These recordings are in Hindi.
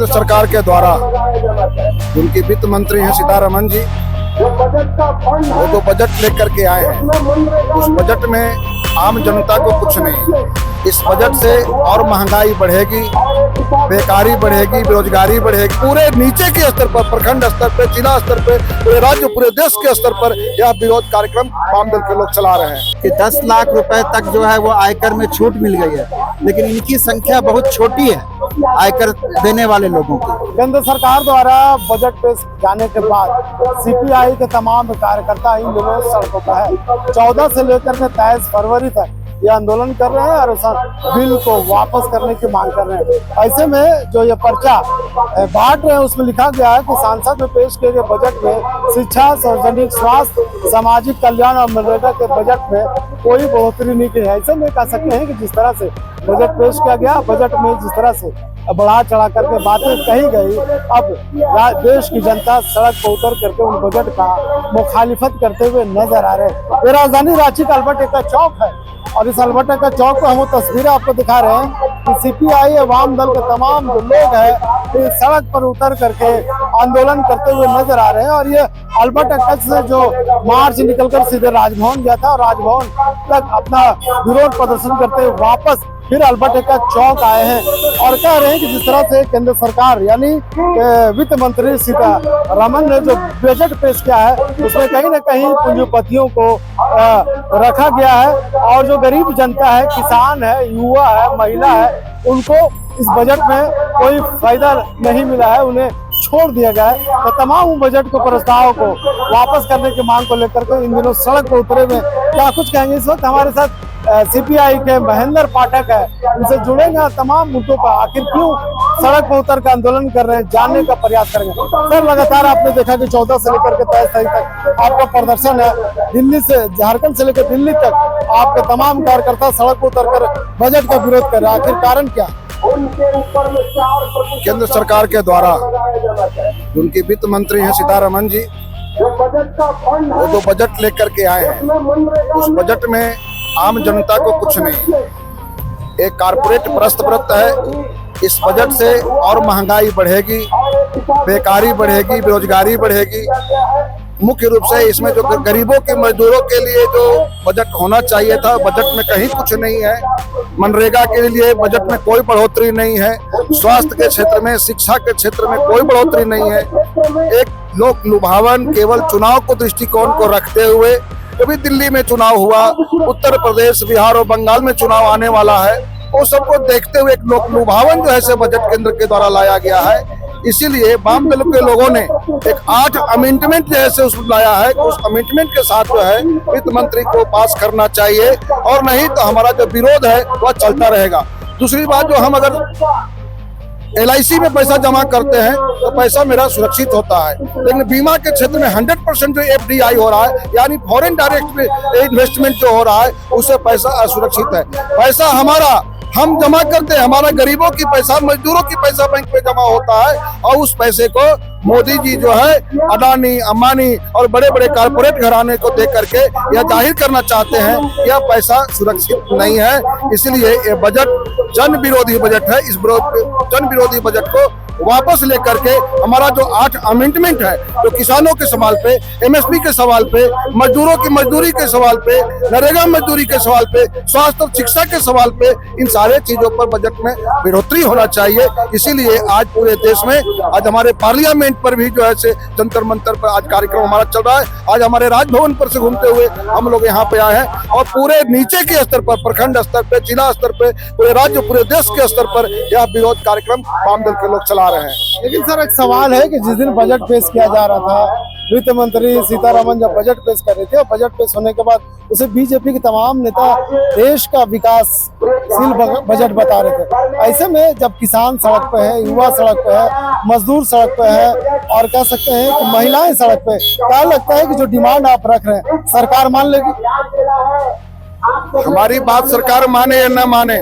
केंद्र सरकार के द्वारा उनकी वित्त मंत्री हैं सीतारमण जी, वो जो बजट लेकर के आए हैं उस बजट में आम जनता को कुछ नहीं है। इस बजट से और महंगाई बढ़ेगी, बेकारी बढ़ेगी, बेरोजगारी बढ़ेगी। पूरे नीचे के स्तर पर, प्रखंड स्तर पर, जिला स्तर पर, पूरे राज्य, पूरे देश के स्तर पर यह विरोध कार्यक्रम वाम दल के लोग चला रहे हैं कि 10 लाख रुपए तक जो है वो आयकर में छूट मिल गई है, लेकिन इनकी संख्या बहुत छोटी है आयकर देने वाले लोगों की। केंद्र सरकार द्वारा बजट पेश जाने के बाद सीपीआई के तमाम कार्यकर्ता इन दिनों सड़कों पर है। 14 से लेकर के 23 फरवरी तक ये आंदोलन कर रहे हैं और उस बिल को वापस करने की मांग कर रहे हैं। ऐसे में जो ये पर्चा बांट रहे हैं उसमें लिखा गया है कि सांसद में पेश किए गए बजट में शिक्षा, सार्वजनिक स्वास्थ्य, सामाजिक कल्याण और मनरेगा के बजट में कोई बढ़ोतरी नहीं की है। ऐसे में कह सकते हैं कि जिस तरह से बजट पेश किया गया, बजट में जिस तरह से बढ़ा चढ़ा करके बातें कही गई, अब देश की जनता सड़क पर उतर करके उन बजट का मुखालिफत करते हुए नजर आ रहे हैं। ये राजधानी रांची का अल्बर्ट एक्का चौक है और इस अल्बर्ट एक्का चौक को हम तस्वीरें आपको दिखा रहे हैं कि सीपीआई वाम दल के तमाम जो लोग हैं सड़क पर उतर करके आंदोलन करते हुए नजर आ रहे हैं। और ये अल्बर्ट एक्का से जो मार्च निकलकर सीधे राजभवन गया था और राजभवन तक अपना विरोध प्रदर्शन करते हुए वापस फिर अल्बर्ट एक्का चौक आए हैं और कह रहे हैं कि जिस तरह से केंद्र सरकार यानी वित्त मंत्री सीतारमण ने जो बजट पेश किया है उसमें कहीं न कहीं पूंजीपतियों को रखा गया है और जो गरीब जनता है, किसान है, युवा है, महिला है, उनको इस बजट में कोई फायदा नहीं मिला है, उन्हें छोड़ दिया गया है। तो तमाम बजट को प्रस्ताव को वापस करने की मांग को लेकर के इन दिनों सड़क पर उतरे हुए क्या कुछ कहेंगे। इस वक्त हमारे साथ सीपीआई के महेंद्र पाठक है, उनसे जुड़ेंगे तमाम मुद्दों पर आखिर क्यों सड़क पर उतर कर आंदोलन कर रहे हैं जानने का प्रयास करेंगे। सर, लगातार आपने देखा कि 14 से लेकर के 23 तारीख तक आपका प्रदर्शन है। दिल्ली से, झारखंड से लेकर दिल्ली तक आपके तमाम कार्यकर्ता सड़क पर उतर कर बजट का विरोध कर रहे हैं, आखिर कारण क्या? केंद्र सरकार के द्वारा उनकी वित्त मंत्री हैं सीतारमण जी, वो जो बजट लेकर के आए हैं उस बजट में आम जनता को कुछ नहीं है। एक कारपोरेट परस्त है। इस बजट से और महंगाई बढ़ेगी, बेकारी बढ़ेगी, बेरोजगारी बढ़ेगी। मुख्य रूप से इसमें जो गरीबों के, मजदूरों के लिए जो बजट होना चाहिए था, बजट में कहीं कुछ नहीं है। मनरेगा के लिए बजट में कोई बढ़ोतरी नहीं है। स्वास्थ्य के क्षेत्र में, शिक्षा के क्षेत्र में कोई बढ़ोतरी नहीं है। एक लोक लुभावन केवल चुनाव को दृष्टिकोण को रखते हुए, अभी दिल्ली में चुनाव हुआ, उत्तर प्रदेश, बिहार और बंगाल में चुनाव आने वाला है, वो सबको देखते हुए एक लोक लुभावन जो है से बजट केंद्र के द्वारा लाया गया है। इसीलिए वाम दल के लोगों ने एक 8 अमेंडमेंट जैसे उसमें लाया है। उस अमेंडमेंट के साथ जो है वित्त मंत्री को पास करना चाहिए और नहीं तो हमारा जो विरोध है वह चलता रहेगा। दूसरी बात, जो हम अगर LIC में पैसा जमा करते हैं तो पैसा मेरा सुरक्षित होता है, लेकिन बीमा के क्षेत्र में 100% जो FDI हो रहा है यानी फॉरेन डायरेक्ट इन्वेस्टमेंट जो हो रहा है उससे पैसा असुरक्षित है। पैसा हमारा हम जमा करते हैं, हमारा गरीबों की पैसा, मजदूरों की पैसा बैंक में जमा होता है और उस पैसे को मोदी जी जो है अडानी, अंबानी और बड़े बड़े कारपोरेट घराने को दे करके यह जाहिर करना चाहते हैं कि यह पैसा सुरक्षित नहीं है। इसलिए ये बजट जन विरोधी बजट है। इस जन विरोधी बजट को वापस लेकर के हमारा जो 8 अमेंडमेंट है, जो किसानों के सवाल पे, MSP के सवाल पे, मजदूरों की मजदूरी के सवाल पे, नरेगा मजदूरी के सवाल पे, स्वास्थ्य और शिक्षा के सवाल पे, इन सारे चीजों पर बजट में बढ़ोतरी होना चाहिए। इसीलिए आज पूरे देश में, आज हमारे पार्लियामेंट पर भी जो है से जंतर मंतर पर आज कार्यक्रम हमारा चल रहा है। आज हमारे राजभवन पर से घूमते हुए हम लोग यहाँ पे आए हैं और पूरे नीचे के स्तर पर, प्रखंड स्तर पे, जिला स्तर पे, पूरे राज्य, पूरे देश के स्तर पर यह विरोध कार्यक्रम वाम दल के लोग चला रहे हैं। लेकिन सर, एक सवाल है कि जिस दिन बजट पेश किया जा रहा था, वित्त मंत्री सीतारमण जब बजट पेश कर रहे थे और बजट पेश होने के बाद उसे बीजेपी के तमाम नेता देश का विकासशील बजट बता रहे थे। ऐसे में जब किसान सड़क पे है, युवा सड़क पे है, मजदूर सड़क पे है और कह सकते हैं कि महिलाएं सड़क पे, क्या लगता है कि जो डिमांड आप रख रहे हैं सरकार मान लेगी? हमारी बात सरकार माने या न माने,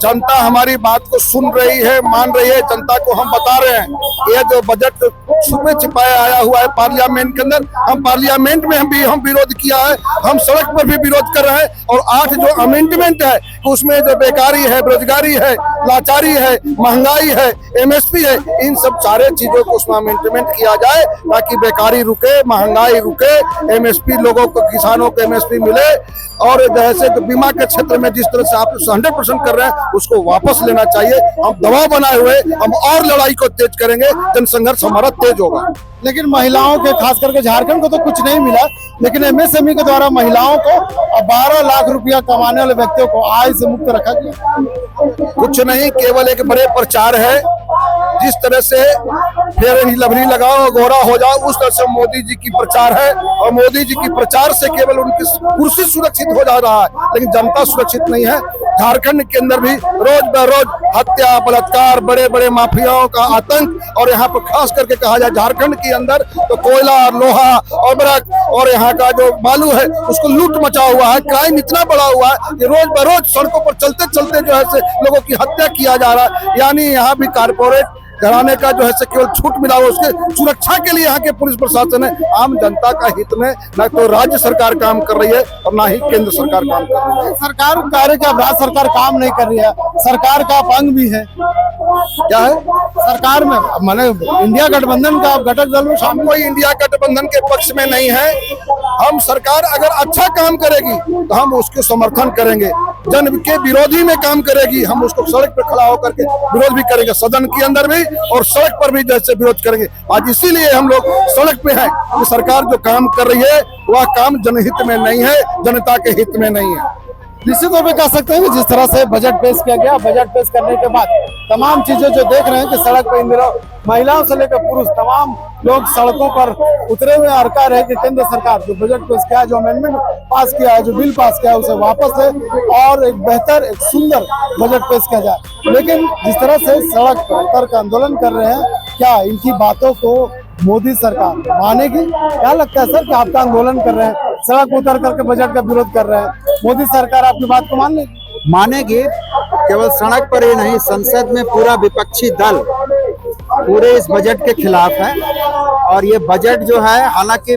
जनता हमारी बात को सुन रही है, मान रही है। जनता को हम बता रहे हैं ये जो बजट छुपे छिपाया आया हुआ है पार्लियामेंट के अंदर, हम पार्लियामेंट में हम विरोध किया है, हम सड़क पर भी विरोध कर रहे हैं। और 8 जो अमेंडमेंट है उसमें जो बेकारी है, बेरोजगारी है, लाचारी है, महंगाई है, एमएसपी है, इन सब सारे चीजों को उसमें इम्प्लीमेंट किया जाए ताकि बेकारी रुके, महंगाई रुके, एमएसपी लोगों को, किसानों को एमएसपी मिले। और जैसे तो बीमा के क्षेत्र में जिस तरह से आप 100% कर रहे हैं उसको वापस लेना चाहिए। हम दबाव बनाए हुए, हम और लड़ाई को तेज करेंगे, जनसंघर्ष हमारा तेज होगा। लेकिन महिलाओं के, खास करके झारखंड को तो कुछ नहीं मिला, लेकिन एमएसएमई के द्वारा महिलाओं को 12 लाख रुपया कमाने वाले व्यक्तियों को आय से मुक्त रखा गया। कुछ नहीं, केवल एक बड़े प्रचार है। जिस तरह से फेर लवरी लगाओ गोरा हो जाओ, उस तरह से मोदी जी की प्रचार है। और मोदी जी की प्रचार से केवल उनकी कुर्सी सुरक्षित हो जा रहा है, लेकिन जनता सुरक्षित नहीं है। झारखंड के अंदर भी रोज बरोज हत्या, बलात्कार, बड़े बड़े माफियाओं का आतंक। और यहाँ पर खास करके कहा जाए झारखंड के अंदर तो कोयला, लोहा और बरक और यहाँ का जो बालू है उसको लूट मचा हुआ है। क्राइम इतना बढ़ा हुआ है कि रोज बरोज सड़कों पर चलते चलते जो है से लोगों की हत्या किया जा रहा है। यानी यहाँ भी कारपोरेट घराने का जो है से केवल छूट मिला हुआ, उसके सुरक्षा के लिए यहाँ के पुलिस प्रशासन है। आम जनता का हित में न तो राज्य सरकार काम कर रही है और ना ही केंद्र सरकार काम कर रही है। सरकार कार्य का, राज्य सरकार काम नहीं कर रही है, सरकार का आप अंग भी है। क्या है सरकार में माने इंडिया गठबंधन का आप घटक दल में शामिल। कोई इंडिया गठबंधन के पक्ष में नहीं है। हम सरकार अगर अच्छा काम करेगी तो हम उसको समर्थन करेंगे, जन के विरोधी में काम करेगी हम उसको सड़क पर खड़ा होकर के विरोध भी करेंगे, सदन के अंदर भी और सड़क पर भी जैसे विरोध करेंगे। आज इसीलिए हम लोग सड़क पे हैं कि सरकार जो काम कर रही है वह काम जनहित में नहीं है, जनता के हित में नहीं है। निश्चित तौर पे कह सकते हैं कि जिस तरह से बजट पेश किया गया, बजट पेश करने के बाद तमाम चीजें जो देख रहे हैं कि सड़क पर इन दिनों महिलाओं से लेकर पुरुष तमाम लोग सड़कों पर उतरे हुए और कह रहे हैं कि केंद्र सरकार जो बजट पेश किया है, जो अमेंडमेंट पास किया है, जो बिल पास किया है, उसे वापस ले और एक बेहतर, एक सुंदर बजट पेश किया जाए। लेकिन जिस तरह से सड़क पर उतर कर आंदोलन कर रहे हैं, क्या इनकी बातों को मोदी सरकार मानेगी? क्या लगता है सर कि आपका आंदोलन कर रहे हैं, सड़क उतर करके बजट का विरोध कर रहे हैं, मोदी सरकार आपकी बात को मान लेगी? मानेगी। केवल सड़क पर ही नहीं, संसद में पूरा विपक्षी दल पूरे इस बजट के खिलाफ है। और ये बजट जो है, हालांकि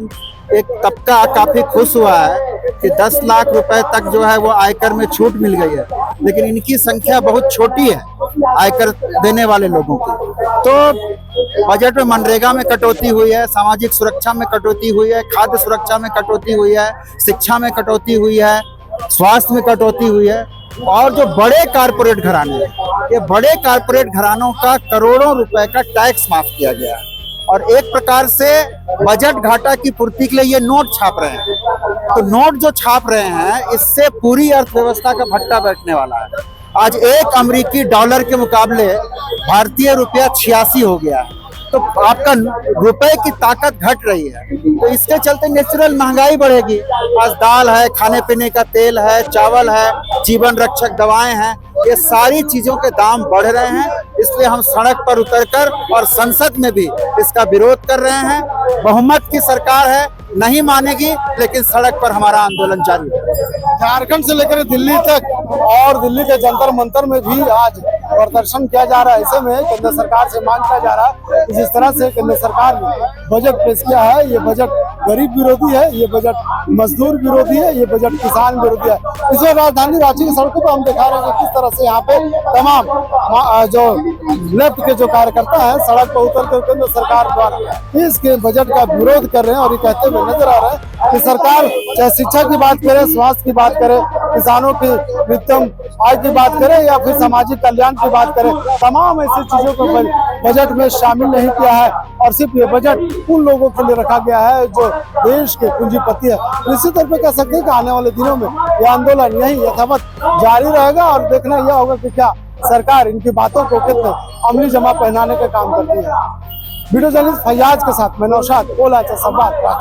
एक तबका काफी खुश हुआ है कि 10 लाख रुपए तक जो है वो आयकर में छूट मिल गई है, लेकिन इनकी संख्या बहुत छोटी है आयकर देने वाले लोगों की। तो बजट में मनरेगा में कटौती हुई है, सामाजिक सुरक्षा में कटौती हुई है, खाद्य सुरक्षा में कटौती हुई है, शिक्षा में कटौती हुई है, स्वास्थ्य में कटौती हुई है। और जो बड़े कारपोरेट घराने हैं, ये बड़े कारपोरेट घरानों का करोड़ों रुपए का टैक्स माफ किया गया है। और एक प्रकार से बजट घाटा की पूर्ति के लिए ये नोट छाप रहे हैं। तो नोट जो छाप रहे हैं, इससे पूरी अर्थव्यवस्था का भट्टा बैठने वाला है। आज एक अमेरिकी डॉलर के मुकाबले भारतीय रुपया 86 हो गया है। तो आपका रुपए की ताकत घट रही है, तो इसके चलते नेचुरल महंगाई बढ़ेगी। आज दाल है, खाने पीने का तेल है, चावल है, जीवन रक्षक दवाएं हैं, ये सारी चीजों के दाम बढ़ रहे हैं। इसलिए हम सड़क पर उतरकर और संसद में भी इसका विरोध कर रहे हैं। बहुमत की सरकार है, नहीं मानेगी, लेकिन सड़क पर हमारा आंदोलन जारी है। झारखंड से लेकर दिल्ली तक और दिल्ली के जंतर मंतर में भी आज प्रदर्शन किया जा रहा है। ऐसे में केंद्र सरकार से मांग किया जा रहा है कि जिस तरह से केंद्र सरकार ने बजट पेश किया है, ये बजट गरीब विरोधी है, ये बजट मजदूर विरोधी है, ये बजट किसान विरोधी है। इसमें राजधानी रांची की सड़कों पर हम दिखा रहे हैं कि किस तरह से यहाँ पे तमाम जो लेफ्ट के जो कार्यकर्ता हैं सड़क पर उतर कर केंद्र सरकार द्वारा इसके बजट का विरोध कर रहे हैं। और ये कहते हुए नजर आ रहा है कि सरकार चाहे शिक्षा की बात करे, स्वास्थ्य की बात करे, किसानों की न्यूनतम आय की बात करे या फिर सामाजिक कल्याण की बात करे, तमाम ऐसी चीजों को बजट में शामिल नहीं किया है। और सिर्फ ये बजट उन लोगों के लिए रखा गया है जो देश के पूंजीपति है। निश्चित तौर पर कह सकते हैं कि आने वाले दिनों में यह आंदोलन यही यथावत जारी रहेगा और देखना यह होगा कि क्या सरकार इनकी बातों को कितने अमली जमा पहनाने का काम करती है। वीडियो जर्नलिस्ट फैयाज के साथ मैं नौशाद, ओला संवाद।